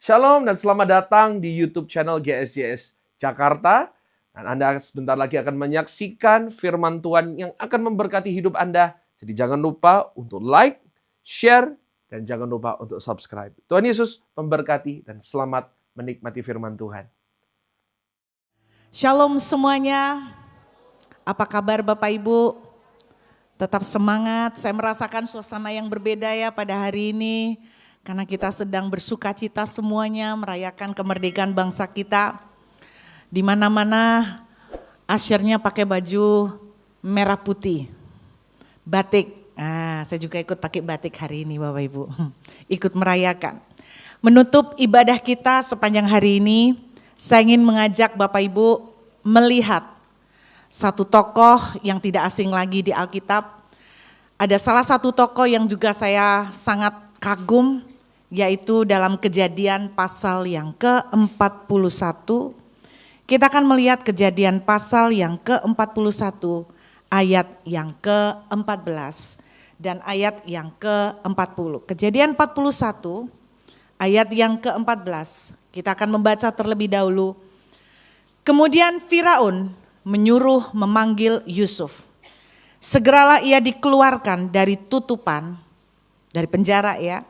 Shalom dan selamat datang di YouTube channel GSJS Jakarta. Dan Anda sebentar lagi akan menyaksikan firman Tuhan yang akan memberkati hidup Anda. Jadi jangan lupa untuk like, share, dan jangan lupa untuk subscribe. Tuhan Yesus memberkati dan selamat menikmati firman Tuhan. Shalom semuanya, apa kabar Bapak Ibu? Tetap semangat, saya merasakan suasana yang berbeda ya pada hari ini. Karena kita sedang bersuka cita semuanya merayakan kemerdekaan bangsa kita. Di mana-mana asyirnya pakai baju merah putih, batik. Saya juga ikut pakai batik hari ini Bapak Ibu, ikut merayakan. Menutup ibadah kita sepanjang hari ini, saya ingin mengajak Bapak Ibu melihat satu tokoh yang tidak asing lagi di Alkitab. Ada salah satu tokoh yang juga saya sangat kagum, yaitu dalam Kejadian pasal yang ke-41. Kita akan melihat Kejadian pasal yang ke-41 ayat yang ke-14 dan ayat yang ke-40. Kejadian 41 ayat yang ke-14. Kita akan membaca terlebih dahulu. Kemudian Firaun menyuruh memanggil Yusuf. Segeralah ia dikeluarkan dari tutupan, dari penjara ya.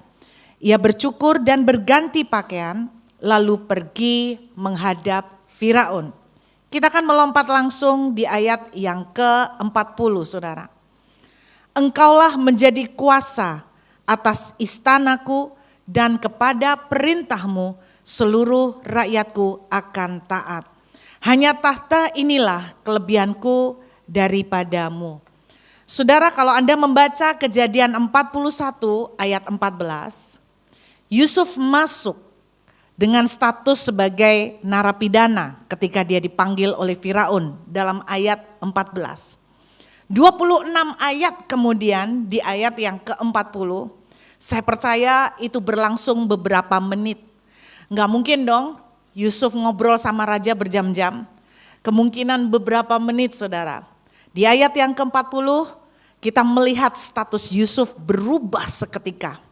Ia bercukur dan berganti pakaian, lalu pergi menghadap Firaun. Kita akan melompat langsung di ayat yang ke-40, saudara. Engkaulah menjadi kuasa atas istanaku dan kepada perintahmu seluruh rakyatku akan taat. Hanya tahta inilah kelebihanku daripadamu. Saudara, kalau Anda membaca Kejadian 41 ayat 14, Yusuf masuk dengan status sebagai narapidana ketika dia dipanggil oleh Firaun dalam ayat 14. 26 ayat kemudian di ayat yang ke-40, saya percaya itu berlangsung beberapa menit. Enggak mungkin dong Yusuf ngobrol sama raja berjam-jam, kemungkinan beberapa menit saudara. Di ayat yang ke-40 kita melihat status Yusuf berubah seketika.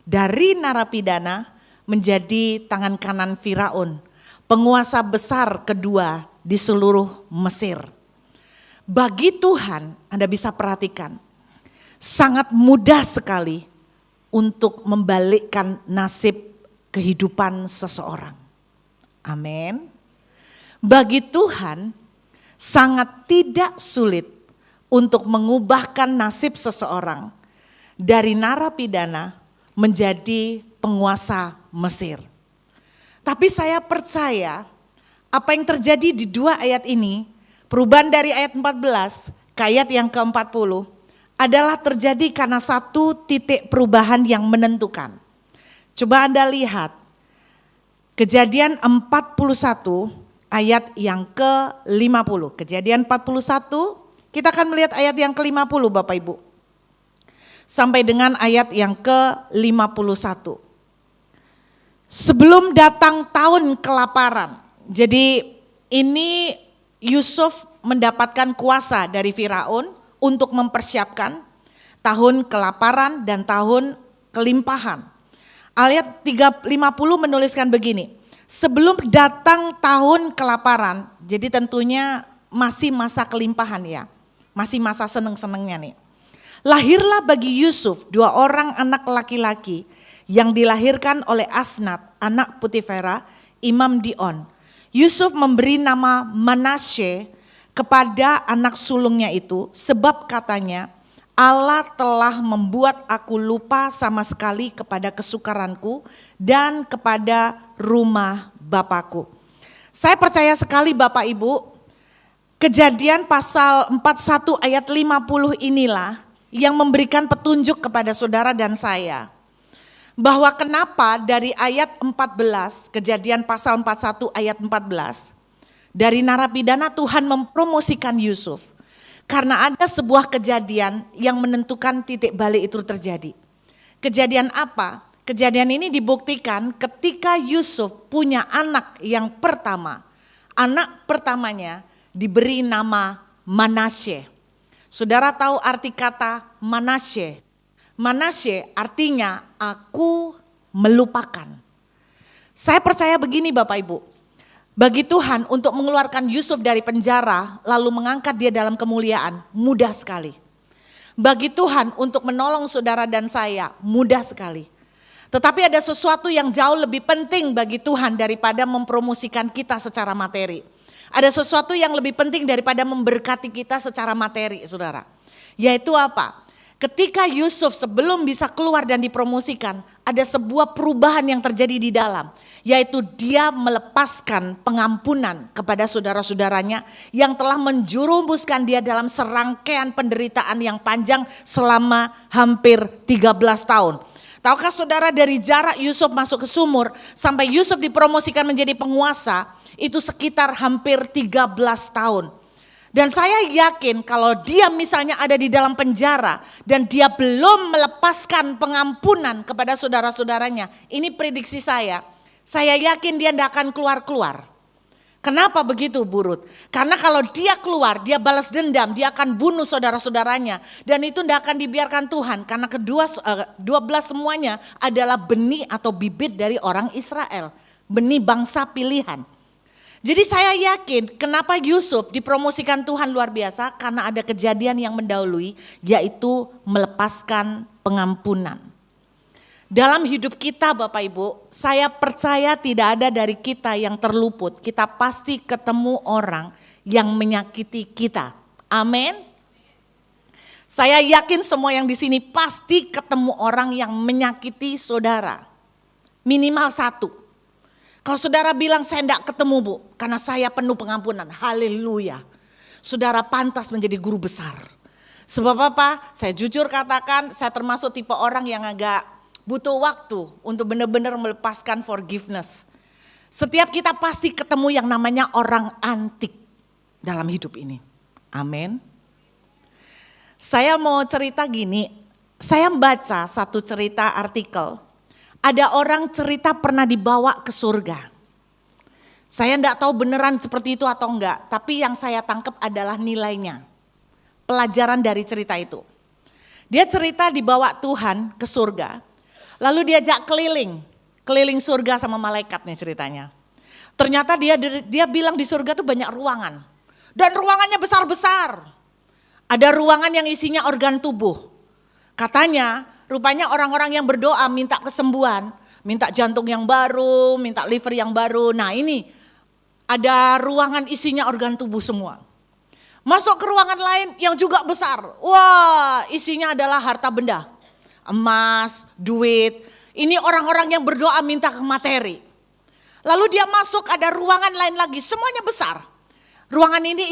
Dari narapidana menjadi tangan kanan Firaun, penguasa besar kedua di seluruh Mesir. Bagi Tuhan, Anda bisa perhatikan, sangat mudah sekali untuk membalikkan nasib kehidupan seseorang. Amin. Bagi Tuhan, sangat tidak sulit untuk mengubahkan nasib seseorang dari narapidana menjadi penguasa Mesir. Tapi saya percaya apa yang terjadi di dua ayat ini, perubahan dari ayat 14 ke ayat yang ke-40 adalah terjadi karena satu titik perubahan yang menentukan. Coba Anda lihat Kejadian 41 ayat yang ke-50. Kejadian 41, kita akan melihat ayat yang ke-50 Bapak Ibu. Sampai dengan ayat yang ke-51. Sebelum datang tahun kelaparan. Jadi ini Yusuf mendapatkan kuasa dari Firaun untuk mempersiapkan tahun kelaparan dan tahun kelimpahan. Ayat 50 menuliskan begini. Sebelum datang tahun kelaparan, jadi tentunya masih masa kelimpahan ya. Masih masa seneng-senengnya nih. Lahirlah bagi Yusuf dua orang anak laki-laki yang dilahirkan oleh Asnat, anak Putifera, Imam Dion. Yusuf memberi nama Manasye kepada anak sulungnya itu sebab katanya, Allah telah membuat aku lupa sama sekali kepada kesukaranku dan kepada rumah Bapakku. Saya percaya sekali Bapak Ibu, Kejadian pasal 41 ayat 50 inilah yang memberikan petunjuk kepada saudara dan saya. Bahwa kenapa dari ayat 14, Kejadian pasal 41 ayat 14, dari narapidana Tuhan mempromosikan Yusuf. Karena ada sebuah kejadian yang menentukan titik balik itu terjadi. Kejadian apa? Kejadian ini dibuktikan ketika Yusuf punya anak yang pertama. Anak pertamanya diberi nama Manasye. Saudara tahu arti kata Manasye? Manasye artinya aku melupakan. Saya percaya begini Bapak Ibu, bagi Tuhan untuk mengeluarkan Yusuf dari penjara lalu mengangkat dia dalam kemuliaan mudah sekali. Bagi Tuhan untuk menolong saudara dan saya mudah sekali. Tetapi ada sesuatu yang jauh lebih penting bagi Tuhan daripada mempromosikan kita secara materi. Ada sesuatu yang lebih penting daripada memberkati kita secara materi, saudara. Yaitu apa? Ketika Yusuf sebelum bisa keluar dan dipromosikan, ada sebuah perubahan yang terjadi di dalam. Yaitu dia melepaskan pengampunan kepada saudara-saudaranya yang telah menjerumuskan dia dalam serangkaian penderitaan yang panjang selama hampir 13 tahun. Tahukah saudara, dari jarak Yusuf masuk ke sumur sampai Yusuf dipromosikan menjadi penguasa, itu sekitar hampir 13 tahun. Dan saya yakin kalau dia misalnya ada di dalam penjara dan dia belum melepaskan pengampunan kepada saudara-saudaranya, ini prediksi saya yakin dia tidak akan keluar-keluar. Kenapa begitu, Bu Ruth? Karena kalau dia keluar, dia balas dendam, dia akan bunuh saudara-saudaranya. Dan itu tidak akan dibiarkan Tuhan, karena 12 semuanya adalah benih atau bibit dari orang Israel. Benih bangsa pilihan. Jadi saya yakin kenapa Yusuf dipromosikan Tuhan luar biasa, karena ada kejadian yang mendahului, yaitu melepaskan pengampunan. Dalam hidup kita Bapak Ibu, saya percaya tidak ada dari kita yang terluput. Kita pasti ketemu orang yang menyakiti kita. Amin. Saya yakin semua yang di sini pasti ketemu orang yang menyakiti saudara. Minimal satu. Kalau saudara bilang saya enggak ketemu Bu, karena saya penuh pengampunan. Haleluya. Saudara pantas menjadi guru besar. Sebab apa? Saya jujur katakan, saya termasuk tipe orang yang agak butuh waktu untuk benar-benar melepaskan forgiveness. Setiap kita pasti ketemu yang namanya orang antik dalam hidup ini. Amin. Saya mau cerita gini, saya baca satu cerita artikel. Ada orang cerita pernah dibawa ke surga. Saya enggak tahu beneran seperti itu atau enggak, tapi yang saya tangkap adalah nilainya. Pelajaran dari cerita itu. Dia cerita dibawa Tuhan ke surga. Lalu diajak keliling surga sama malaikat nih ceritanya. Ternyata dia bilang di surga tuh banyak ruangan. Dan ruangannya besar-besar. Ada ruangan yang isinya organ tubuh. Katanya rupanya orang-orang yang berdoa minta kesembuhan. Minta jantung yang baru, minta liver yang baru. Nah ini ada ruangan isinya organ tubuh semua. Masuk ke ruangan lain yang juga besar. Wah, isinya adalah harta benda. Emas, duit. Ini orang-orang yang berdoa minta ke materi. Lalu dia masuk, ada ruangan lain lagi, semuanya besar. Ruangan ini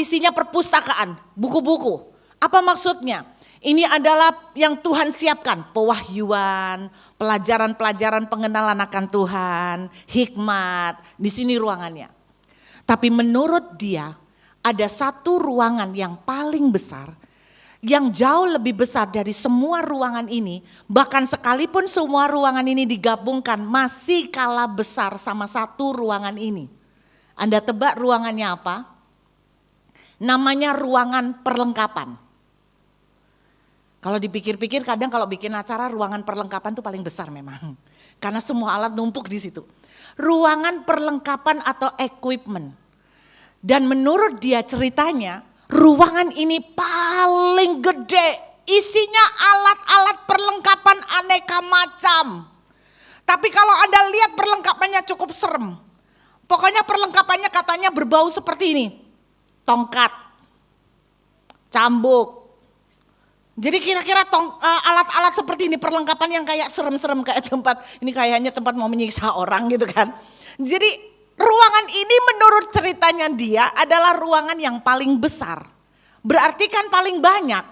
isinya perpustakaan, buku-buku. Apa maksudnya? Ini adalah yang Tuhan siapkan, pewahyuan, pelajaran-pelajaran pengenalan akan Tuhan, hikmat, di sini ruangannya. Tapi menurut dia, ada satu ruangan yang paling besar, yang jauh lebih besar dari semua ruangan ini, bahkan sekalipun semua ruangan ini digabungkan masih kalah besar sama satu ruangan ini. Anda tebak ruangannya apa? Namanya ruangan perlengkapan. Kalau dipikir-pikir kadang kalau bikin acara ruangan perlengkapan itu paling besar memang. Karena semua alat numpuk di situ. Ruangan perlengkapan atau equipment. Dan menurut dia ceritanya, ruangan ini paling gede, isinya alat-alat perlengkapan aneka macam. Tapi kalau Anda lihat perlengkapannya cukup serem. Pokoknya perlengkapannya katanya berbau seperti ini. Tongkat, cambuk. Jadi kira-kira alat-alat seperti ini, perlengkapan yang kayak serem-serem kayak tempat, ini kayaknya tempat mau menyiksa orang gitu kan. Jadi ruangan ini menurut ceritanya dia adalah ruangan yang paling besar. Berarti kan paling banyak.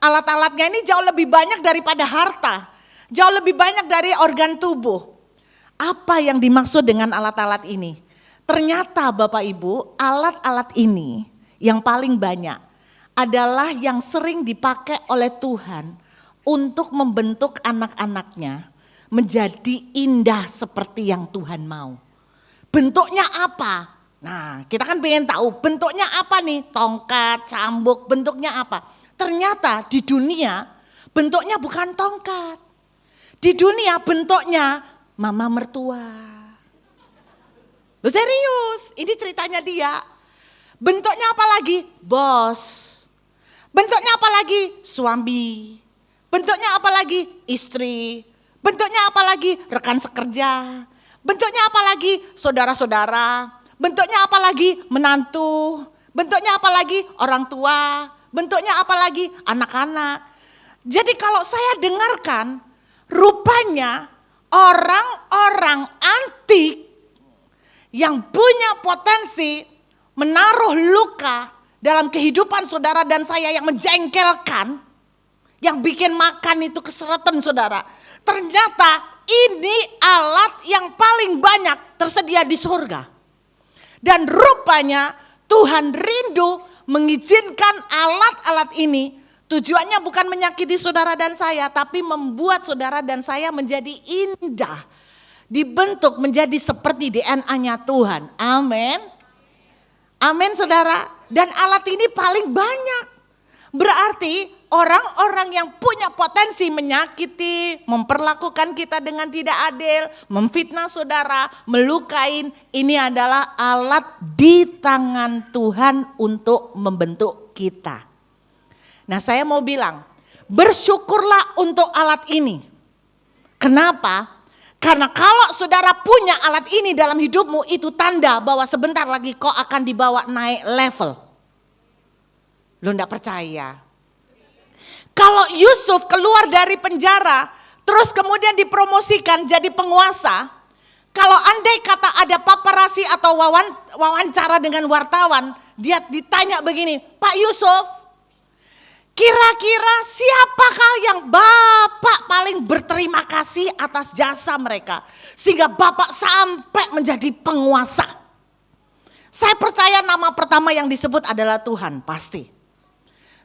Alat-alatnya ini jauh lebih banyak daripada harta. Jauh lebih banyak dari organ tubuh. Apa yang dimaksud dengan alat-alat ini? Ternyata Bapak Ibu, alat-alat ini yang paling banyak adalah yang sering dipakai oleh Tuhan untuk membentuk anak-anaknya menjadi indah seperti yang Tuhan mau. Bentuknya apa? Nah, kita kan pengen tahu bentuknya apa nih? Tongkat, cambuk, bentuknya apa? Ternyata di dunia bentuknya bukan tongkat. Di dunia bentuknya mama mertua. Loh serius, ini ceritanya dia. Bentuknya apa lagi? Bos. Bentuknya apa lagi? Suami. Bentuknya apa lagi? Istri. Bentuknya apa lagi? Rekan sekerja. Bentuknya apa lagi? Saudara-saudara. Bentuknya apa lagi? Menantu. Bentuknya apa lagi? Orang tua. Bentuknya apa lagi? Anak-anak. Jadi kalau saya dengarkan, rupanya orang-orang antik yang punya potensi menaruh luka dalam kehidupan saudara dan saya yang menjengkelkan, yang bikin makan itu keseretan saudara. Ternyata ini alat yang paling banyak tersedia di surga. Dan rupanya Tuhan rindu mengizinkan alat-alat ini tujuannya bukan menyakiti saudara dan saya, tapi membuat saudara dan saya menjadi indah. Dibentuk menjadi seperti DNA-nya Tuhan. Amin. Amin saudara. Dan alat ini paling banyak. Berarti orang-orang yang punya potensi menyakiti, memperlakukan kita dengan tidak adil, memfitnah saudara, melukain, ini adalah alat di tangan Tuhan untuk membentuk kita. Nah saya mau bilang, bersyukurlah untuk alat ini. Kenapa? Karena kalau saudara punya alat ini dalam hidupmu, itu tanda bahwa sebentar lagi kau akan dibawa naik level. Lu enggak percaya? Kalau Yusuf keluar dari penjara, terus kemudian dipromosikan jadi penguasa. Kalau andai kata ada paparasi atau wawancara dengan wartawan, dia ditanya begini, Pak Yusuf, kira-kira siapakah yang Bapak paling berterima kasih atas jasa mereka, sehingga Bapak sampai menjadi penguasa? Saya percaya nama pertama yang disebut adalah Tuhan, pasti.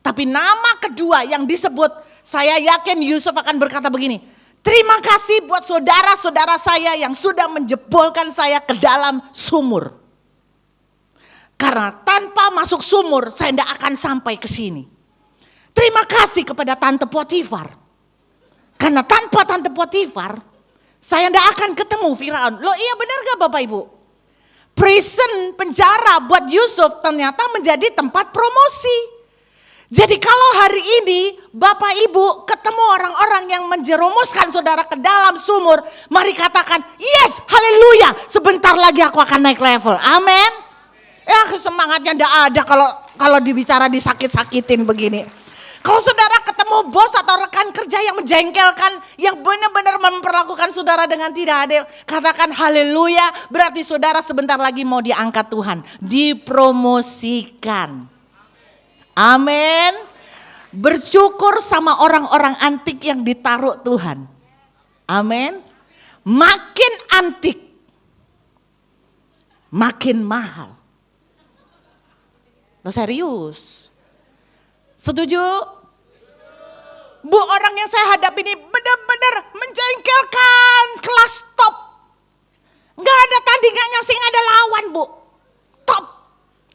Tapi nama kedua yang disebut, saya yakin Yusuf akan berkata begini, terima kasih buat saudara-saudara saya yang sudah menjebolkan saya ke dalam sumur. Karena tanpa masuk sumur saya tidak akan sampai ke sini. Terima kasih kepada Tante Potifar. Karena tanpa Tante Potifar saya tidak akan ketemu Firaun. Loh iya benar gak Bapak Ibu? Prison, penjara buat Yusuf ternyata menjadi tempat promosi. Jadi kalau hari ini Bapak Ibu ketemu orang-orang yang menjerumuskan saudara ke dalam sumur, mari katakan, yes, haleluya, sebentar lagi aku akan naik level, amin. Ya semangatnya enggak ada kalau dibicara disakit-sakitin begini. Kalau saudara ketemu bos atau rekan kerja yang menjengkelkan, yang benar-benar memperlakukan saudara dengan tidak adil, katakan haleluya, berarti saudara sebentar lagi mau diangkat Tuhan, dipromosikan. Amin. Bersyukur sama orang-orang antik yang ditaruh Tuhan. Amin. Makin antik, makin mahal. Lo serius? Setuju? Bu, orang yang saya hadapi ini benar-benar menjengkelkan, kelas top. Gak ada tandingannya, sing ada lawan bu.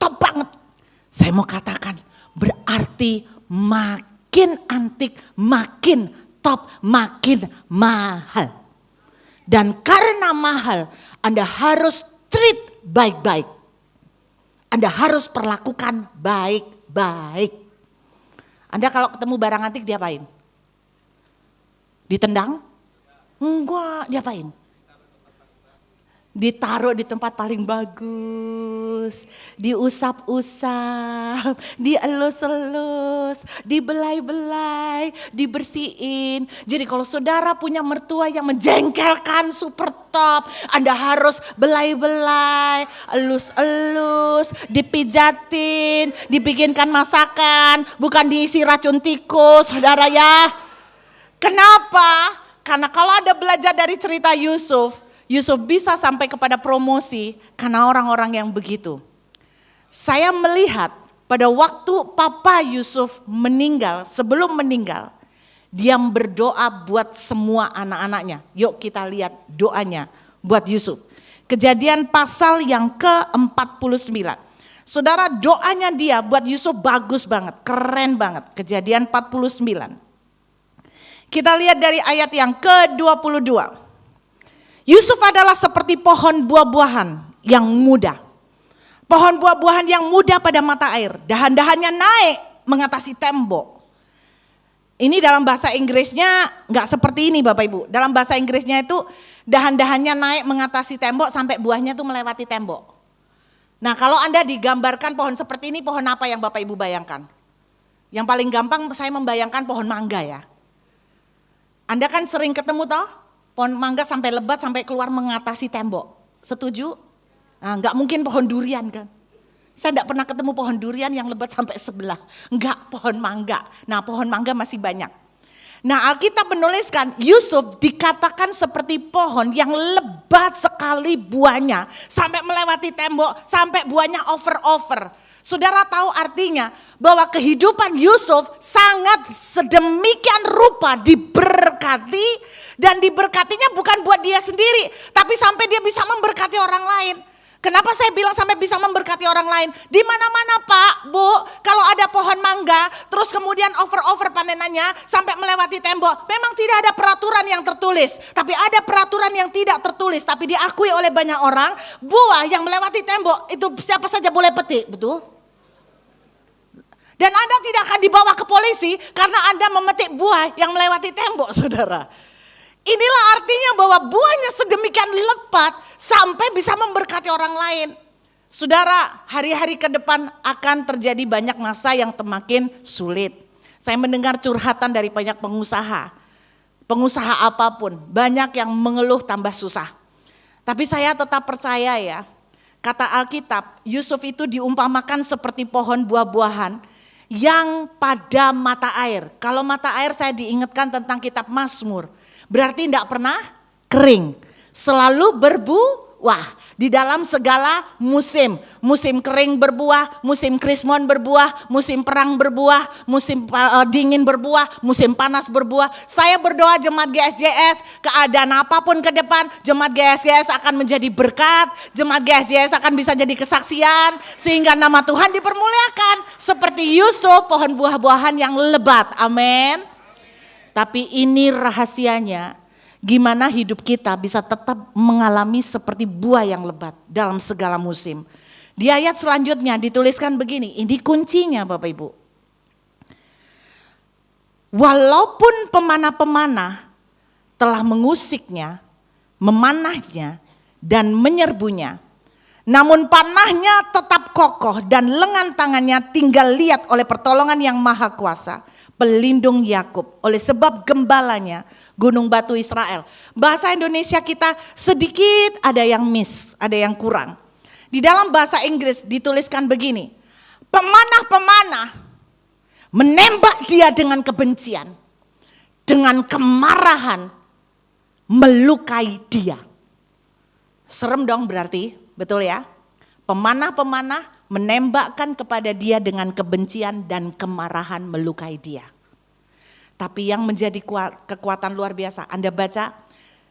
Top banget. Saya mau katakan, berarti makin antik, makin top, makin mahal. Dan karena mahal, Anda harus treat baik-baik. Anda harus perlakukan baik-baik. Anda kalau ketemu barang antik diapain? Ditendang? Enggak, diapain? Ditaruh di tempat paling bagus, diusap-usap, dielus-elus, dibelai-belai, dibersihin. Jadi kalau saudara punya mertua yang menjengkelkan super top, Anda harus belai-belai, elus-elus, dipijatin, dibikinkan masakan, bukan diisi racun tikus, saudara ya. Kenapa? Karena kalau Anda belajar dari cerita Yusuf bisa sampai kepada promosi karena orang-orang yang begitu. Saya melihat pada waktu Papa Yusuf meninggal, sebelum meninggal, dia berdoa buat semua anak-anaknya. Yuk kita lihat doanya buat Yusuf. Kejadian pasal yang ke-49. Saudara, doanya dia buat Yusuf bagus banget, keren banget. Kejadian 49. Kita lihat dari ayat yang ke-22. Yusuf adalah seperti pohon buah-buahan yang muda. Pohon buah-buahan yang muda pada mata air. Dahan-dahannya naik mengatasi tembok. Ini dalam bahasa Inggrisnya nggak seperti ini Bapak Ibu. Dalam bahasa Inggrisnya itu dahan-dahannya naik mengatasi tembok sampai buahnya tuh melewati tembok. Nah kalau Anda digambarkan pohon seperti ini, pohon apa yang Bapak Ibu bayangkan? Yang paling gampang saya membayangkan pohon mangga ya. Anda kan sering ketemu toh, pohon mangga sampai lebat sampai keluar mengatasi tembok. Setuju? Nah, nggak mungkin pohon durian kan? Saya tidak pernah ketemu pohon durian yang lebat sampai sebelah. Enggak, pohon mangga. Nah pohon mangga masih banyak. Nah Alkitab menuliskan Yusuf dikatakan seperti pohon yang lebat sekali buahnya. Sampai melewati tembok, sampai buahnya over. Saudara tahu artinya bahwa kehidupan Yusuf sangat sedemikian rupa diberkati. Dan diberkatinya bukan buat dia sendiri, tapi sampai dia bisa memberkati orang lain. Kenapa saya bilang sampai bisa memberkati orang lain? Di mana-mana Pak, Bu, kalau ada pohon mangga, terus kemudian over panenannya sampai melewati tembok. Memang tidak ada peraturan yang tertulis, tapi ada peraturan yang tidak tertulis, tapi diakui oleh banyak orang. Buah yang melewati tembok itu siapa saja boleh petik, betul? Dan Anda tidak akan dibawa ke polisi karena Anda memetik buah yang melewati tembok, saudara. Inilah artinya bahwa buahnya sedemikian lebat sampai bisa memberkati orang lain. Saudara, hari-hari ke depan akan terjadi banyak masa yang semakin sulit. Saya mendengar curhatan dari banyak pengusaha. Pengusaha apapun, banyak yang mengeluh tambah susah. Tapi saya tetap percaya ya, kata Alkitab, Yusuf itu diumpamakan seperti pohon buah-buahan yang pada mata air. Kalau mata air saya diingatkan tentang kitab Mazmur. Berarti tidak pernah kering, selalu berbuah di dalam segala musim. Musim kering berbuah, musim krismon berbuah, musim perang berbuah, musim dingin berbuah, musim panas berbuah. Saya berdoa jemaat GSJS, keadaan apapun ke depan, jemaat GSJS akan menjadi berkat, jemaat GSJS akan bisa jadi kesaksian, sehingga nama Tuhan dipermuliakan. Seperti Yusuf, pohon buah-buahan yang lebat, amin. Tapi ini rahasianya, gimana hidup kita bisa tetap mengalami seperti buah yang lebat dalam segala musim. Di ayat selanjutnya dituliskan begini, ini kuncinya Bapak Ibu. Walaupun pemanah-pemanah telah mengusiknya, memanahnya, dan menyerbunya, namun panahnya tetap kokoh dan lengan tangannya tinggal liat oleh pertolongan yang maha kuasa, pelindung Yakub, oleh sebab gembalanya gunung batu Israel. Bahasa Indonesia kita sedikit ada yang miss, ada yang kurang. Di dalam bahasa Inggris dituliskan begini, pemanah-pemanah menembak dia dengan kebencian, dengan kemarahan melukai dia. Serem dong berarti, betul ya? Pemanah-pemanah menembakkan kepada dia dengan kebencian dan kemarahan melukai dia. Tapi yang menjadi kekuatan luar biasa, Anda baca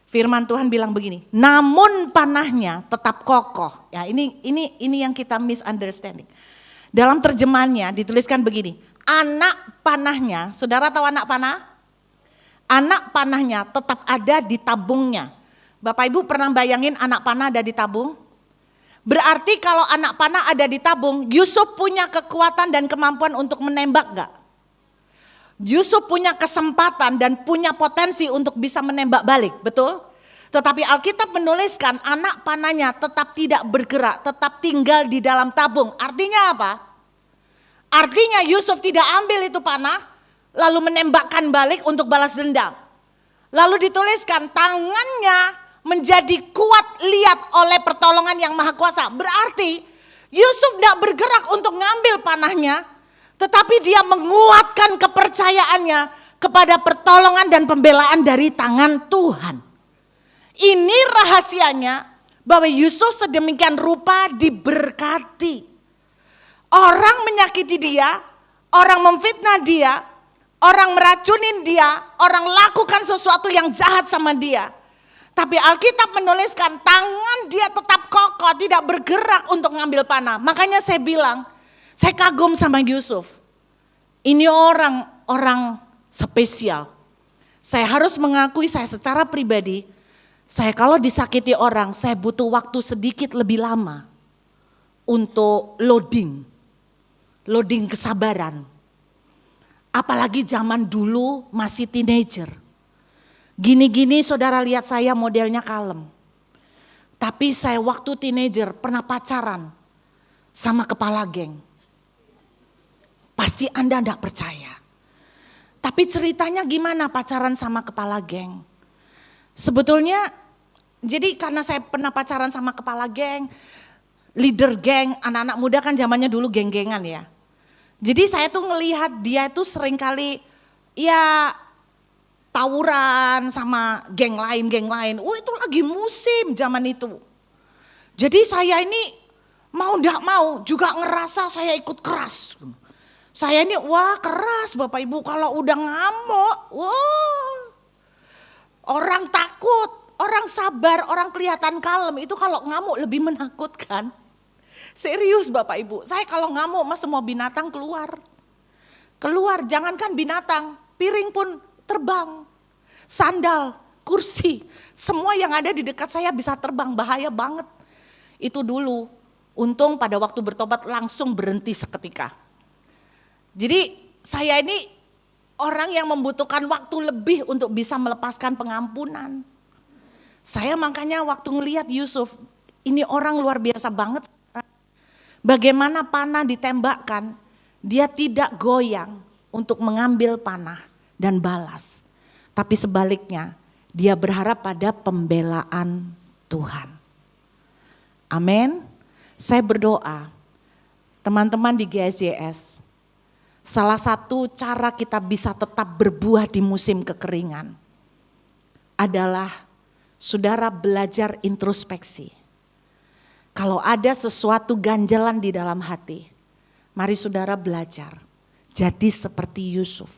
firman Tuhan bilang begini, namun panahnya tetap kokoh. Ya, ini yang kita misunderstanding. Dalam terjemahannya dituliskan begini, anak panahnya, saudara tahu anak panah? Anak panahnya tetap ada di tabungnya. Bapak Ibu pernah bayangin anak panah ada di tabung? Berarti kalau anak panah ada di tabung, Yusuf punya kekuatan dan kemampuan untuk menembak gak? Yusuf punya kesempatan dan punya potensi untuk bisa menembak balik, betul? Tetapi Alkitab menuliskan anak panahnya tetap tidak bergerak, tetap tinggal di dalam tabung. Artinya apa? Artinya Yusuf tidak ambil itu panah, lalu menembakkan balik untuk balas dendam. Lalu dituliskan tangannya menjadi kuat liat oleh pertolongan yang maha kuasa. Berarti Yusuf tidak bergerak untuk ngambil panahnya, tetapi dia menguatkan kepercayaannya kepada pertolongan dan pembelaan dari tangan Tuhan. Ini rahasianya bahwa Yusuf sedemikian rupa diberkati. Orang menyakiti dia, orang memfitnah dia, orang meracunin dia, orang lakukan sesuatu yang jahat sama dia. Tapi Alkitab menuliskan tangan dia tetap kokoh, tidak bergerak untuk ngambil panah. Makanya saya bilang, saya kagum sama Yusuf. Ini orang spesial. Saya harus mengakui saya secara pribadi, Saya kalau disakiti orang, saya butuh waktu sedikit lebih lama untuk loading kesabaran. Apalagi zaman dulu masih teenager. Gini-gini saudara lihat saya modelnya kalem. Tapi saya waktu teenager pernah pacaran sama kepala geng. Pasti Anda enggak percaya. Tapi ceritanya gimana pacaran sama kepala geng? Sebetulnya jadi karena saya pernah pacaran sama kepala geng, leader geng, anak-anak muda kan zamannya dulu geng-gengan ya. Jadi saya tuh ngelihat dia tuh seringkali ya tawuran sama geng lain. Itu lagi musim zaman itu. Jadi saya ini mau ndak mau juga ngerasa saya ikut keras. Saya ini wah keras Bapak Ibu kalau udah ngamuk. Wah. Orang takut, orang sabar, orang kelihatan kalem itu kalau ngamuk lebih menakutkan. Serius Bapak Ibu, saya kalau ngamuk mas semua binatang keluar. Keluar, jangankan binatang, piring pun terbang. Sandal, kursi, semua yang ada di dekat saya bisa terbang, bahaya banget. Itu dulu, untung pada waktu bertobat langsung berhenti seketika. Jadi saya ini orang yang membutuhkan waktu lebih untuk bisa melepaskan pengampunan. Saya makanya waktu ngelihat Yusuf, ini orang luar biasa banget. Bagaimana panah ditembakkan, dia tidak goyang untuk mengambil panah dan balas. Tapi sebaliknya, dia berharap pada pembelaan Tuhan. Amin. Saya berdoa, teman-teman di GSJS, salah satu cara kita bisa tetap berbuah di musim kekeringan adalah saudara belajar introspeksi. Kalau ada sesuatu ganjalan di dalam hati, mari saudara belajar jadi seperti Yusuf.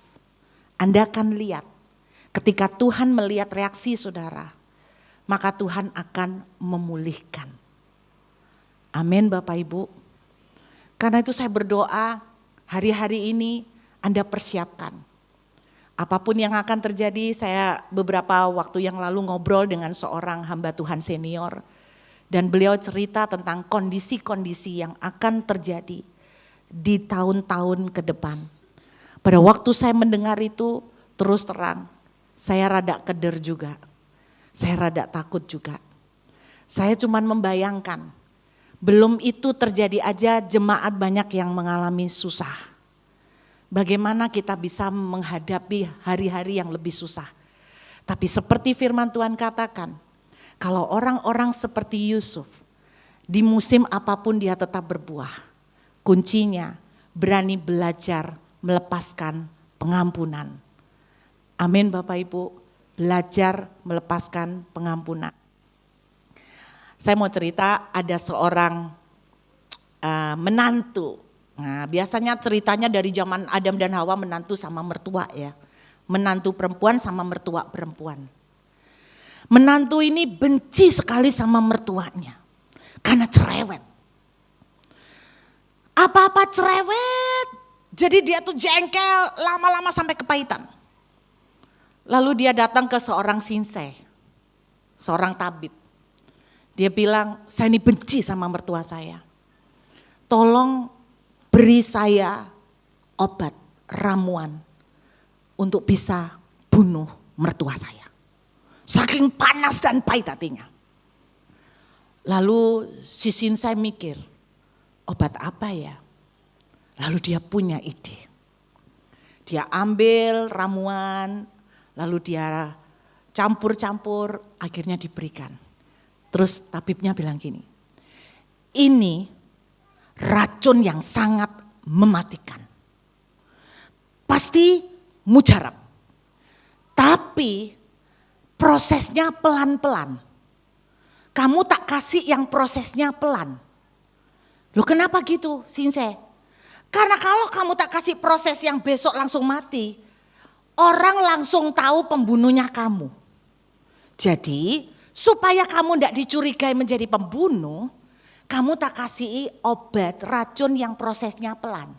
Anda akan lihat ketika Tuhan melihat reaksi saudara, maka Tuhan akan memulihkan. Amin Bapak Ibu. Karena itu saya berdoa hari-hari ini Anda persiapkan. Apapun yang akan terjadi, saya beberapa waktu yang lalu ngobrol dengan seorang hamba Tuhan senior. Dan beliau cerita tentang kondisi-kondisi yang akan terjadi di tahun-tahun ke depan. Pada waktu saya mendengar itu terus terang, saya rada keder juga. Saya rada takut juga. Saya cuma membayangkan, belum itu terjadi aja jemaat banyak yang mengalami susah. Bagaimana kita bisa menghadapi hari-hari yang lebih susah. Tapi seperti firman Tuhan katakan, kalau orang-orang seperti Yusuf, di musim apapun dia tetap berbuah. Kuncinya berani belajar melepaskan pengampunan. Amin Bapak Ibu, belajar melepaskan pengampunan. Saya mau cerita ada seorang menantu. Nah, biasanya ceritanya dari zaman Adam dan Hawa menantu sama mertua ya. Menantu perempuan sama mertua perempuan. Menantu ini benci sekali sama mertuanya karena cerewet. Apa-apa cerewet, jadi dia tuh jengkel lama-lama sampai kepahitan. Lalu dia datang ke seorang sinsei, seorang tabib. Dia bilang, saya ini benci sama mertua saya. Tolong beri saya obat, ramuan untuk bisa bunuh mertua saya. Saking panas dan pahit hatinya. Lalu si sinsei mikir, obat apa ya? Lalu dia punya ide. Dia ambil ramuan, lalu dia campur-campur, akhirnya diberikan. Terus tabibnya bilang gini, ini racun yang sangat mematikan. Pasti mujarab. Tapi prosesnya pelan-pelan. Kamu tak kasih yang prosesnya pelan. Loh kenapa gitu sinsei? Karena kalau kamu tak kasih proses yang besok langsung mati, orang langsung tahu pembunuhnya kamu. Jadi supaya kamu tidak dicurigai menjadi pembunuh, kamu tak kasih obat racun yang prosesnya pelan.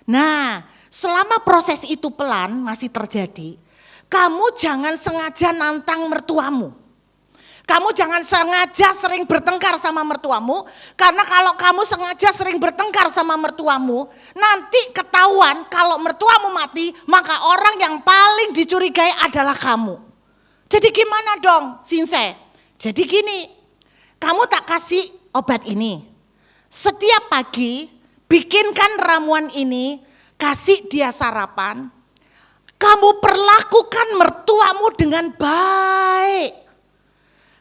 Nah selama proses itu pelan masih terjadi, kamu jangan sengaja nantang mertuamu. Kamu jangan sengaja sering bertengkar sama mertuamu, karena kalau kamu sengaja sering bertengkar sama mertuamu, nanti ketahuan kalau mertuamu mati, maka orang yang paling dicurigai adalah kamu. Jadi gimana dong, Sinse? Jadi gini, kamu tak kasih obat ini. Setiap pagi bikinkan ramuan ini, kasih dia sarapan. Kamu perlakukan mertuamu dengan baik.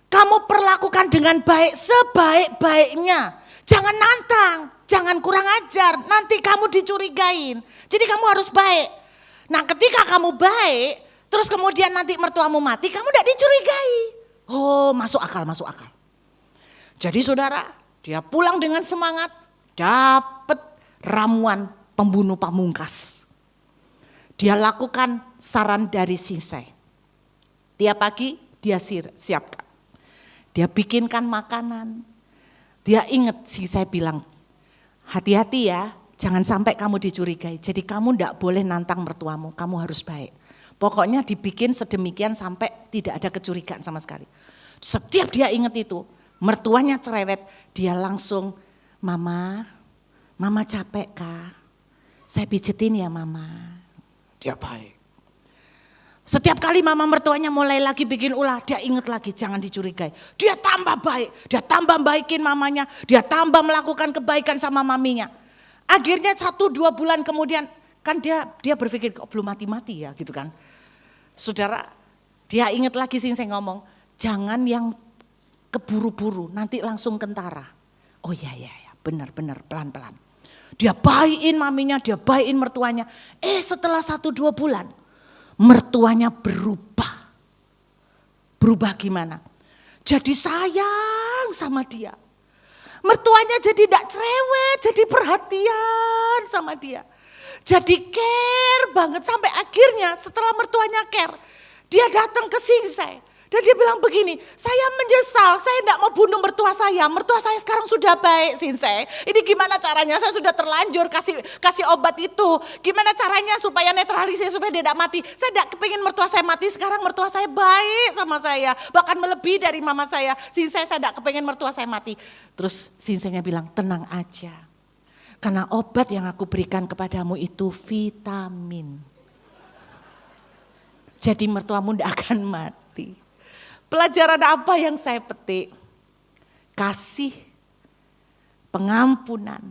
Kamu perlakukan dengan baik, sebaik-baiknya. Jangan nantang, jangan kurang ajar, nanti kamu dicurigain. Jadi kamu harus baik. Nah ketika kamu baik, terus kemudian nanti mertuamu mati, kamu tidak dicurigai. Oh, masuk akal, masuk akal. Jadi saudara, dia pulang dengan semangat, dapat ramuan pembunuh pamungkas. Dia lakukan saran dari Sinse. Tiap pagi dia siapkan. Dia bikinkan makanan. Dia ingat Sinse bilang, hati-hati ya, jangan sampai kamu dicurigai. Jadi kamu tidak boleh nantang mertuamu, kamu harus baik. Pokoknya dibikin sedemikian sampai tidak ada kecurigaan sama sekali. Setiap dia ingat itu, mertuanya cerewet, dia langsung, Mama capek kah? Saya pijetin ya Mama. Dia baik. Setiap kali mama mertuanya mulai lagi bikin ulah, dia ingat lagi jangan dicurigai. Dia tambah baik, dia tambah baikin mamanya, dia tambah melakukan kebaikan sama maminya. Akhirnya 1-2 bulan kemudian, kan dia berpikir kok belum mati-mati ya gitu kan. Saudara, dia ingat lagi Sinse ngomong, jangan yang keburu-buru, nanti langsung kentara. Oh ya benar-benar pelan-pelan. Dia baikin maminya, dia baikin mertuanya. Setelah 1-2 bulan, mertuanya berubah. Berubah gimana? Jadi sayang sama dia. Mertuanya jadi tidak cerewet, jadi perhatian sama dia. Jadi care banget sampai akhirnya setelah mertuanya care, dia datang ke Sinse. Dan dia bilang begini, saya menyesal, saya tidak mau bunuh mertua saya sekarang sudah baik Sinse. Ini gimana caranya, saya sudah terlanjur kasih obat itu. Gimana caranya supaya netralisir, supaya dia tidak mati. Saya tidak kepingin mertua saya mati, sekarang mertua saya baik sama saya. Bahkan melebihi dari mama saya. Sinse, saya tidak kepingin mertua saya mati. Terus Sinsenya bilang, tenang aja. Karena obat yang aku berikan kepadamu itu vitamin. Jadi mertuamu tidak akan mati. Pelajaran apa yang saya petik? Kasih, pengampunan,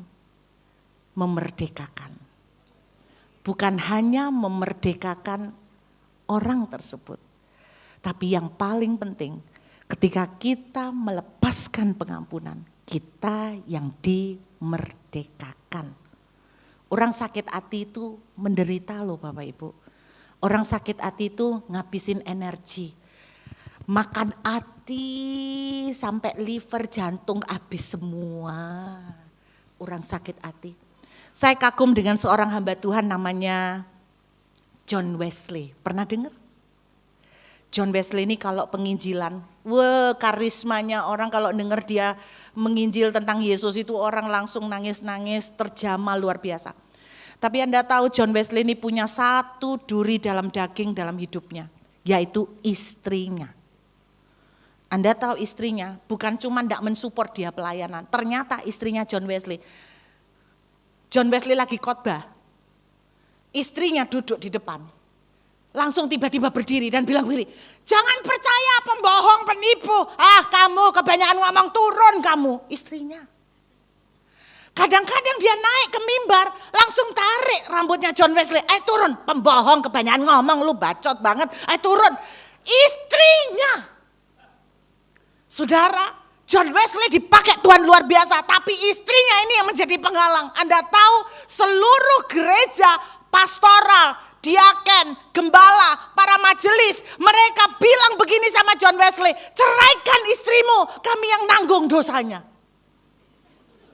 memerdekakan. Bukan hanya memerdekakan orang tersebut. Tapi yang paling penting, ketika kita melepaskan pengampunan, kita yang dimerdekakan. Orang sakit hati itu menderita loh Bapak Ibu. Orang sakit hati itu ngabisin energi. Makan hati sampai liver, jantung habis semua. Orang sakit hati. Saya kagum dengan seorang hamba Tuhan namanya John Wesley. Pernah dengar? John Wesley ini kalau penginjilan, karismanya orang kalau dengar dia menginjil tentang Yesus itu orang langsung nangis-nangis, terjamah luar biasa. Tapi Anda tahu John Wesley ini punya satu duri dalam daging dalam hidupnya, yaitu istrinya. Anda tahu istrinya bukan cuma tidak mensupport dia pelayanan. Ternyata istrinya John Wesley lagi khotbah. Istrinya duduk di depan. Langsung tiba-tiba berdiri dan bilang begini, jangan percaya pembohong, penipu. Kamu kebanyakan ngomong, turun kamu. Istrinya. Kadang-kadang dia naik ke mimbar, langsung tarik rambutnya John Wesley. Turun, pembohong, kebanyakan ngomong, lu bacot banget. Turun. Istrinya. Saudara, John Wesley dipakai Tuhan luar biasa, tapi istrinya ini yang menjadi penghalang. Anda tahu seluruh gereja, pastoral, diaken, gembala, para majelis, mereka bilang begini sama John Wesley, ceraikan istrimu, kami yang nanggung dosanya.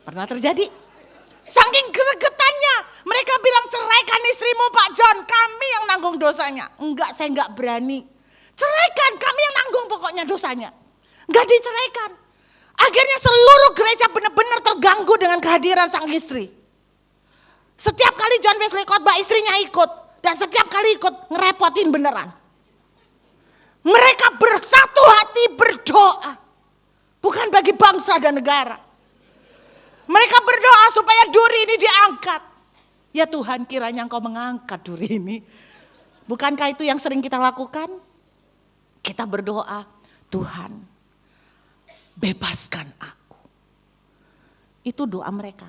Pernah terjadi? Saking gregetannya, mereka bilang ceraikan istrimu Pak John, kami yang nanggung dosanya. Enggak, saya enggak berani. Ceraikan, kami yang nanggung pokoknya dosanya. Enggak diceraikan. Akhirnya seluruh gereja benar-benar terganggu dengan kehadiran sang istri. Setiap kali John Wesley khotbah istrinya ikut. Dan setiap kali ikut ngerepotin beneran. Mereka bersatu hati berdoa. Bukan bagi bangsa dan negara. Mereka berdoa supaya duri ini diangkat. Ya Tuhan, kiranya Engkau mengangkat duri ini. Bukankah itu yang sering kita lakukan? Kita berdoa, Tuhan bebaskan aku. Itu doa mereka.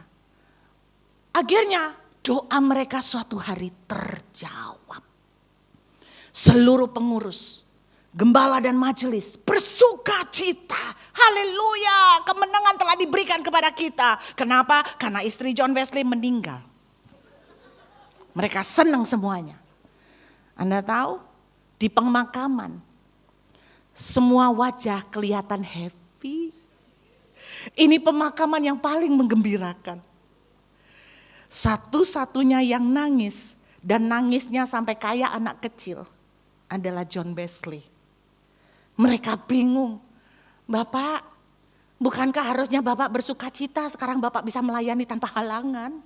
Akhirnya doa mereka suatu hari terjawab. Seluruh pengurus, gembala dan majelis bersuka cita. Haleluya, kemenangan telah diberikan kepada kita. Kenapa? Karena istri John Wesley meninggal. Mereka senang semuanya. Anda tahu, di pemakaman semua wajah kelihatan happy. Ini pemakaman yang paling menggembirakan. Satu-satunya yang nangis dan nangisnya sampai kayak anak kecil adalah John Wesley. Mereka bingung. Bapak, bukankah harusnya Bapak bersuka cita sekarang Bapak bisa melayani tanpa halangan?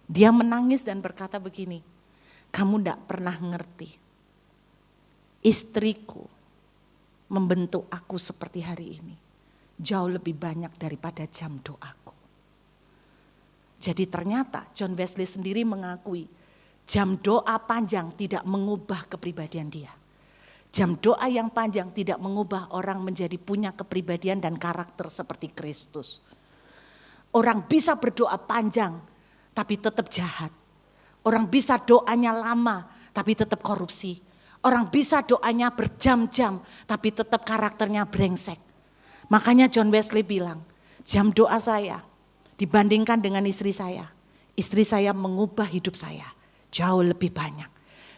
Dia menangis dan berkata begini, kamu tidak pernah ngerti. Istriku membentuk aku seperti hari ini jauh lebih banyak daripada jam doaku. Jadi ternyata John Wesley sendiri mengakui jam doa panjang tidak mengubah kepribadian dia. Jam doa yang panjang tidak mengubah orang menjadi punya kepribadian dan karakter seperti Kristus. Orang bisa berdoa panjang tapi tetap jahat. Orang bisa doanya lama tapi tetap korupsi. Orang bisa doanya berjam-jam tapi tetap karakternya brengsek. Makanya John Wesley bilang, jam doa saya dibandingkan dengan istri saya mengubah hidup saya jauh lebih banyak.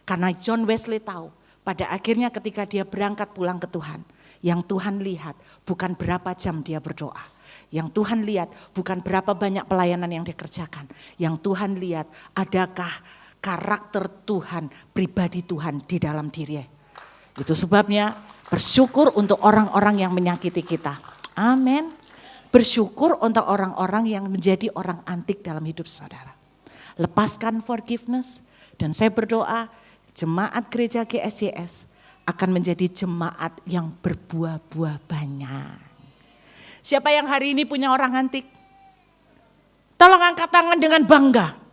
Karena John Wesley tahu pada akhirnya ketika dia berangkat pulang ke Tuhan, yang Tuhan lihat bukan berapa jam dia berdoa. Yang Tuhan lihat bukan berapa banyak pelayanan yang dikerjakan. Yang Tuhan lihat adakah karakter Tuhan, pribadi Tuhan di dalam diri. Itu sebabnya bersyukur untuk orang-orang yang menyakiti kita. Amin. Bersyukur untuk orang-orang yang menjadi orang antik dalam hidup saudara. Lepaskan forgiveness dan saya berdoa jemaat gereja GSJS akan menjadi jemaat yang berbuah-buah banyak. Siapa yang hari ini punya orang antik? Tolong angkat tangan dengan bangga.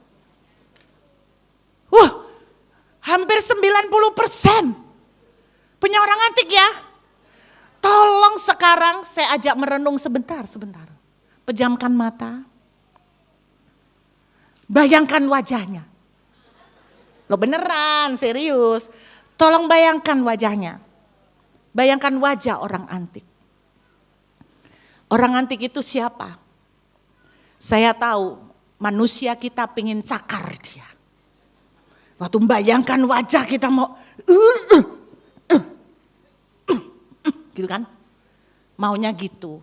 Hampir 90% punya orang antik ya. Tolong sekarang saya ajak merenung sebentar. Pejamkan mata. Bayangkan wajahnya. Loh beneran, serius. Tolong bayangkan wajahnya. Bayangkan wajah orang antik. Orang antik itu siapa? Saya tahu manusia kita pengen cakar dia. Waktu membayangkan wajah kita mau gitu kan? Maunya gitu.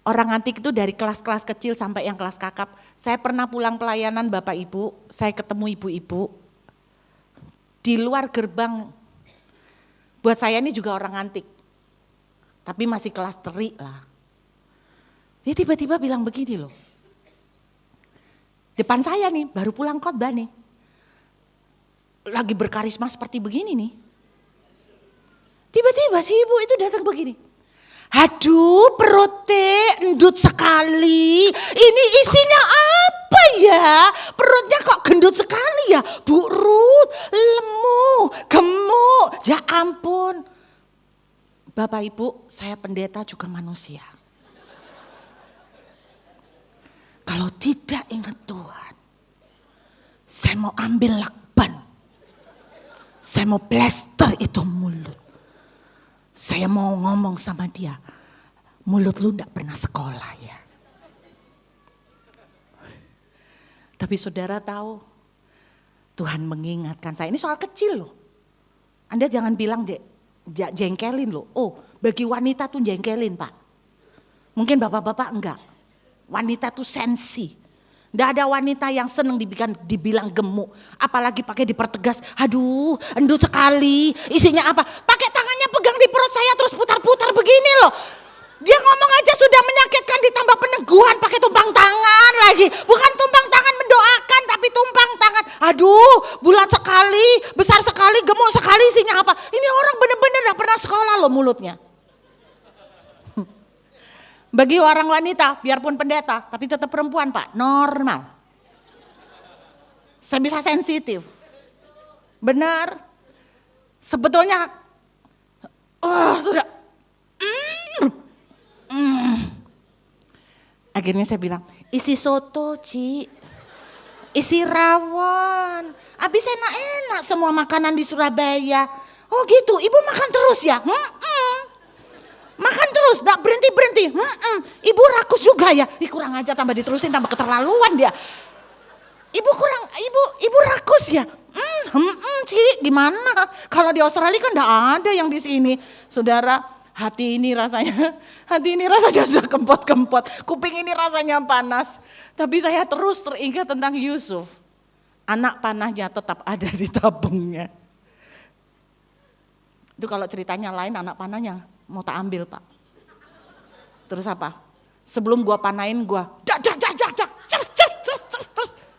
Orang antik itu dari kelas-kelas kecil sampai yang kelas kakap. Saya pernah pulang pelayanan Bapak Ibu, saya ketemu ibu-ibu. Di luar gerbang, buat saya ini juga orang antik. Tapi masih kelas teri lah. Dia tiba-tiba bilang begini loh. Depan saya nih, baru pulang khotbah nih. Lagi berkarisma seperti begini nih. Tiba-tiba si ibu itu datang begini. Aduh perutnya endut sekali. Ini isinya apa ya? Perutnya kok gendut sekali ya? Bu Ruth, lemu, gemuk. Ya ampun. Bapak Ibu, saya pendeta juga manusia. Kalau tidak ingat Tuhan, saya mau ambil lakban. Saya mau plester itu mulut. Saya mau ngomong sama dia, mulut lu gak pernah sekolah ya. Tapi saudara tahu, Tuhan mengingatkan saya, ini soal kecil loh. Anda jangan bilang jengkelin loh. Oh bagi wanita tuh jengkelin Pak. Mungkin bapak-bapak enggak. Wanita tuh sensi. Nggak ada wanita yang seneng dibilang gemuk. Apalagi pakai dipertegas. Aduh endut sekali. Isinya apa? Pakai tangannya pegang di perut saya terus putar-putar begini loh. Dia ngomong aja sudah menyakitkan ditambah peneguhan pakai tumpang tangan lagi. Bukan tumpang tangan mendoakan tapi api tumpang tangan. Aduh, bulat sekali, besar sekali, gemuk sekali, isinya apa? Ini orang benar-benar gak pernah sekolah loh mulutnya. Bagi orang wanita, biarpun pendeta, tapi tetap perempuan Pak, normal. Saya bisa sensitif. Benar. Sebetulnya, sudah. Akhirnya saya bilang, isi soto Ci, isi rawon, habis enak-enak semua makanan di Surabaya. Oh gitu, ibu makan terus ya? Makan terus, gak berhenti-berhenti. Ibu rakus juga ya? Kurang aja tambah diterusin, tambah keterlaluan dia. Ibu rakus ya? Ci, gimana? Kalau di Australia kan gak ada yang di sini. Saudara, hati ini rasanya sudah kempot-kempot. Kuping ini rasanya panas. Tapi saya terus teringat tentang Yusuf. Anak panahnya tetap ada di tabungnya. Itu kalau ceritanya lain, anak panahnya mau tak ambil Pak. Terus apa? Sebelum gua panain gua terus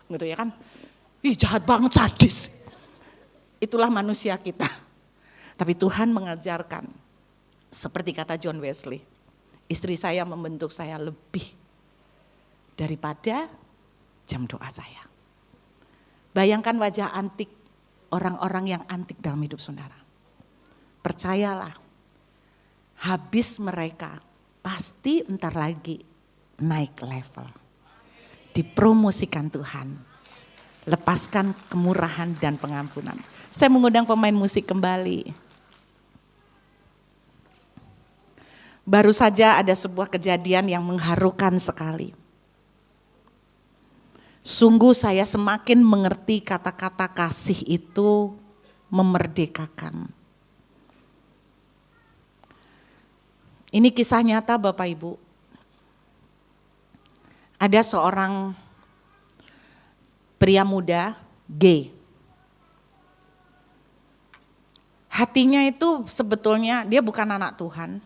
gitu ya kan. Ih jahat banget, sadis. Itulah manusia kita. Tapi Tuhan mengajarkan, seperti kata John Wesley, istri saya membentuk saya lebih daripada jam doa saya. Bayangkan wajah antik, orang-orang yang antik dalam hidup saudara. Percayalah, habis mereka pasti entar lagi naik level. Dipromosikan Tuhan. Lepaskan kemurahan dan pengampunan. Saya mengundang pemain musik kembali. Baru saja ada sebuah kejadian yang mengharukan sekali. Sungguh saya semakin mengerti kata-kata kasih itu memerdekakan. Ini kisah nyata Bapak Ibu. Ada seorang pria muda gay. Hatinya itu sebetulnya dia bukan anak Tuhan.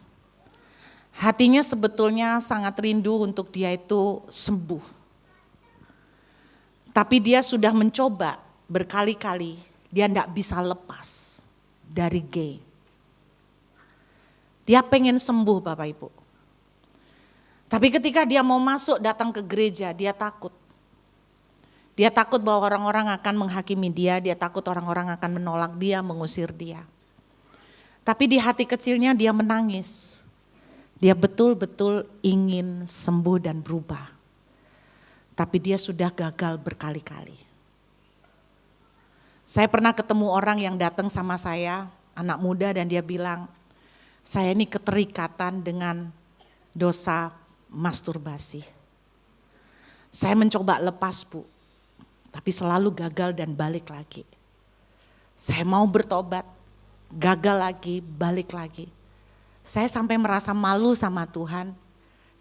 Hatinya sebetulnya sangat rindu untuk dia itu sembuh. Tapi dia sudah mencoba berkali-kali, dia tidak bisa lepas dari gay. Dia pengen sembuh Bapak Ibu. Tapi ketika dia mau masuk datang ke gereja, dia takut. Dia takut bahwa orang-orang akan menghakimi dia takut orang-orang akan menolak dia, mengusir dia. Tapi di hati kecilnya dia menangis. Dia betul-betul ingin sembuh dan berubah. Tapi dia sudah gagal berkali-kali. Saya pernah ketemu orang yang datang sama saya, anak muda, dan dia bilang, saya ini keterikatan dengan dosa masturbasi. Saya mencoba lepas Bu, tapi selalu gagal dan balik lagi. Saya mau bertobat, gagal lagi, balik lagi. Saya sampai merasa malu sama Tuhan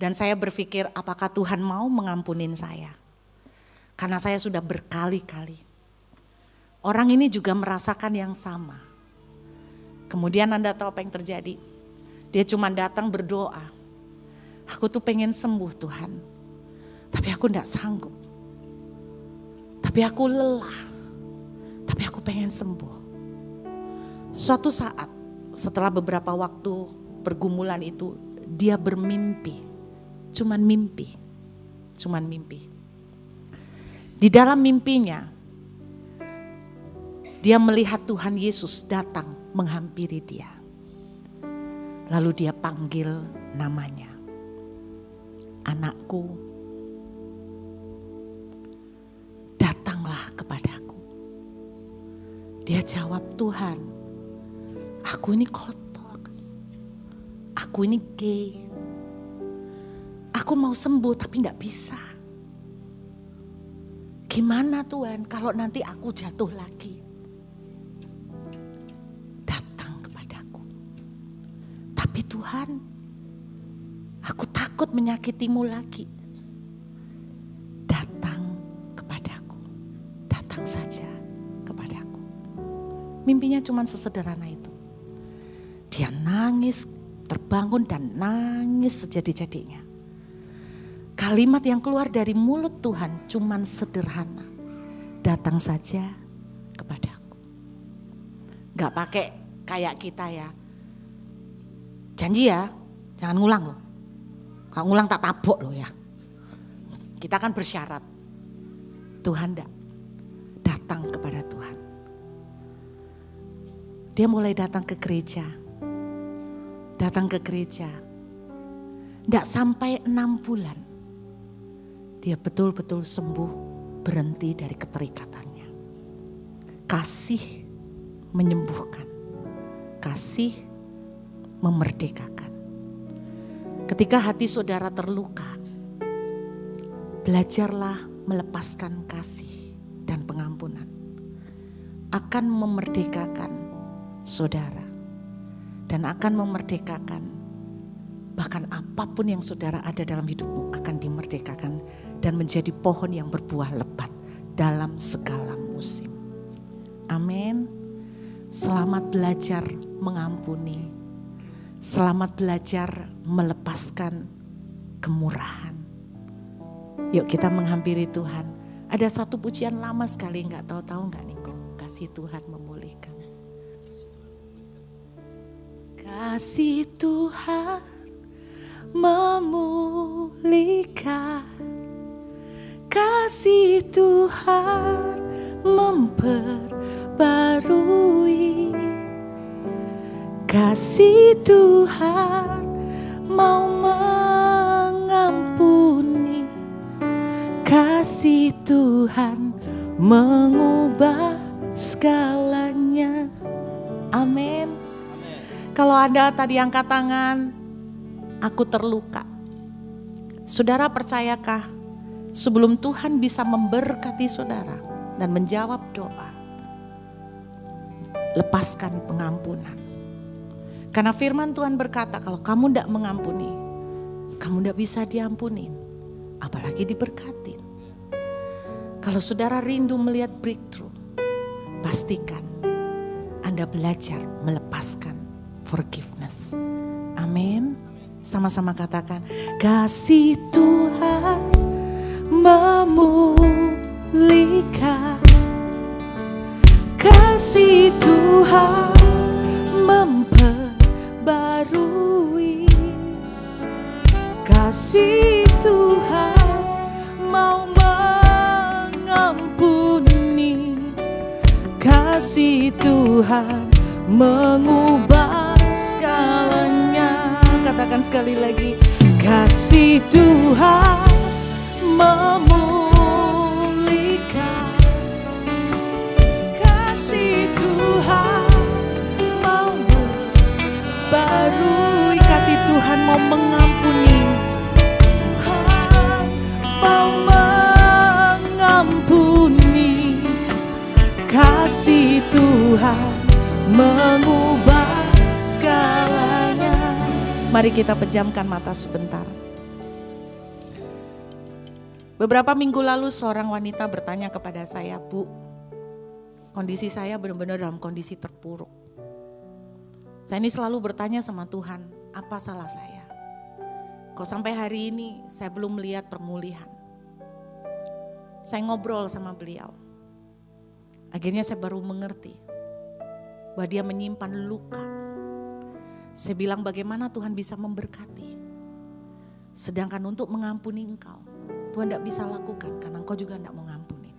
dan saya berpikir apakah Tuhan mau mengampunin saya. Karena saya sudah berkali-kali. Orang ini juga merasakan yang sama. Kemudian Anda tahu apa yang terjadi? Dia cuma datang berdoa. Aku tuh pengen sembuh Tuhan. Tapi aku enggak sanggup. Tapi aku lelah. Tapi aku pengen sembuh. Suatu saat setelah beberapa waktu pergumulan itu, dia bermimpi. Cuman mimpi. Di dalam mimpinya, dia melihat Tuhan Yesus datang menghampiri dia. Lalu dia panggil namanya. Anakku, datanglah kepadaku. Dia jawab, Tuhan, aku ini kotor. Aku ini gay. Aku mau sembuh tapi gak bisa. Gimana Tuhan kalau nanti aku jatuh lagi? Datang kepadaku. Tapi Tuhan, aku takut menyakitimu lagi. Datang kepadaku. Datang saja kepadaku. Mimpinya cuma sesederhana itu. Dia nangis, terbangun dan nangis sejadi-jadinya. Kalimat yang keluar dari mulut Tuhan cuman sederhana. datang saja kepadaku. Gak pakai kayak kita ya. Janji ya, jangan ngulang loh. Kalau ngulang tak tabok loh ya. Kita kan bersyarat. Tuhan datang kepada Tuhan. Dia mulai datang ke gereja. Datang ke gereja. Tidak sampai 6 bulan. Dia betul-betul sembuh, berhenti dari keterikatannya. Kasih menyembuhkan. Kasih memerdekakan. Ketika hati saudara terluka, belajarlah melepaskan kasih dan pengampunan. Akan memerdekakan saudara. Dan akan memerdekakan bahkan apapun yang saudara ada dalam hidupmu akan dimerdekakan dan menjadi pohon yang berbuah lebat dalam segala musim. Amin. Selamat belajar mengampuni. Selamat belajar melepaskan kemurahan. Yuk kita menghampiri Tuhan. Ada satu pujian lama sekali, nggak tahu nggak Niko? Kasih Tuhan memulihkan. Kasih Tuhan memulihkan, kasih Tuhan memperbarui, kasih Tuhan mau mengampuni, kasih Tuhan mengubah segalanya. Amin. Kalau ada tadi angkat tangan, aku terluka. Saudara percayakah sebelum Tuhan bisa memberkati saudara dan menjawab doa, lepaskan pengampunan. Karena firman Tuhan berkata kalau kamu tidak mengampuni, kamu tidak bisa diampunin, apalagi diberkatin. Kalau saudara rindu melihat breakthrough, pastikan Anda belajar melepaskan forgiveness. Amin. Sama-sama katakan, kasih Tuhan memulihkan, kasih Tuhan memperbarui, kasih Tuhan mau mengampuni, kasih Tuhan mengubah segalanya. Katakan sekali lagi, kasih Tuhan memulihkan, kasih Tuhan mau membarui, kasih Tuhan mau mengampuni, mau mengampuni, kasih Tuhan mengubah segalanya. Mari kita pejamkan mata sebentar. Beberapa minggu lalu seorang wanita bertanya kepada saya, Bu, kondisi saya benar-benar dalam kondisi terpuruk. Saya ini selalu bertanya sama Tuhan, apa salah saya? Kok sampai hari ini saya belum melihat pemulihan? Saya ngobrol sama beliau. Akhirnya saya baru mengerti bahwa dia menyimpan luka. Saya bilang bagaimana Tuhan bisa memberkati. Sedangkan untuk mengampuni engkau, Tuhan tidak bisa lakukan karena engkau juga tidak mau ngampuni.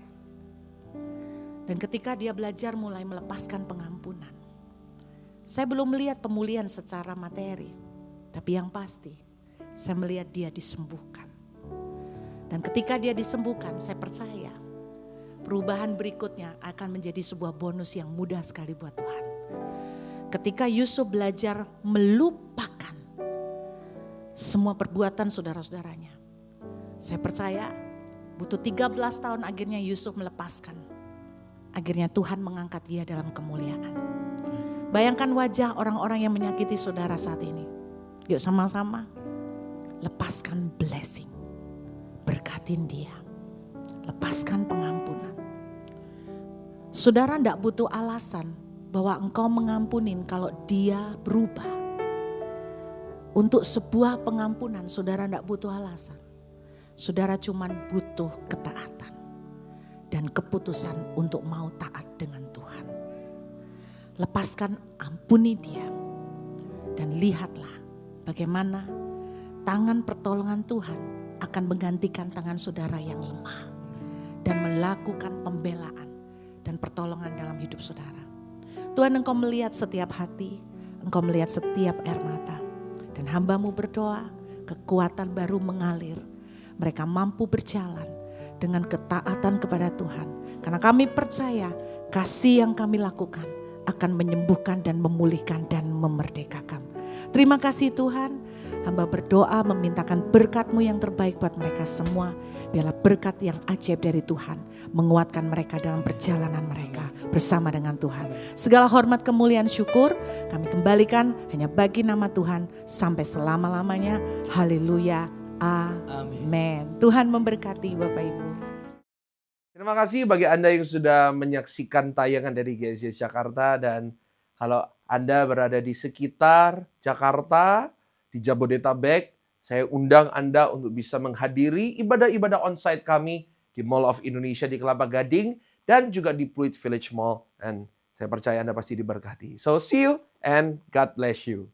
Dan ketika dia belajar mulai melepaskan pengampunan, saya belum melihat pemulihan secara materi. Tapi yang pasti, saya melihat dia disembuhkan. Dan ketika dia disembuhkan, saya percaya perubahan berikutnya akan menjadi sebuah bonus yang mudah sekali buat Tuhan. Ketika Yusuf belajar melupakan semua perbuatan saudara-saudaranya, saya percaya butuh 13 tahun akhirnya Yusuf melepaskan. Akhirnya Tuhan mengangkat dia dalam kemuliaan. Bayangkan wajah orang-orang yang menyakiti saudara saat ini. Yuk sama-sama lepaskan blessing. Berkatin dia. Lepaskan pengampunan. Saudara tidak butuh alasan bahwa engkau mengampunin kalau dia berubah. Untuk sebuah pengampunan saudara tidak butuh alasan. Saudara cuma butuh ketaatan. dan keputusan untuk mau taat dengan Tuhan. Lepaskan, ampuni dia, dan lihatlah bagaimana tangan pertolongan Tuhan akan menggantikan tangan saudara yang lemah dan melakukan pembelaan dan pertolongan dalam hidup saudara. Tuhan, Engkau melihat setiap hati, Engkau melihat setiap air mata, dan hamba-Mu berdoa kekuatan baru mengalir. Mereka mampu berjalan dengan ketaatan kepada Tuhan, karena kami percaya kasih yang kami lakukan akan menyembuhkan dan memulihkan dan memerdekakan. Terima kasih Tuhan, hamba berdoa memintakan berkat-Mu yang terbaik buat mereka semua. Biarlah berkat yang ajaib dari Tuhan menguatkan mereka dalam perjalanan mereka bersama dengan Tuhan. Segala hormat, kemuliaan, syukur kami kembalikan hanya bagi nama Tuhan sampai selama-lamanya. Haleluya, amin. Tuhan memberkati Bapak Ibu. Terima kasih bagi Anda yang sudah menyaksikan tayangan dari GSJS Jakarta, dan kalau Anda berada di sekitar Jakarta, di Jabodetabek, saya undang Anda untuk bisa menghadiri ibadah-ibadah onsite kami di Mall of Indonesia di Kelapa Gading dan juga di Pluit Village Mall. Dan saya percaya Anda pasti diberkati. So see you and God bless you.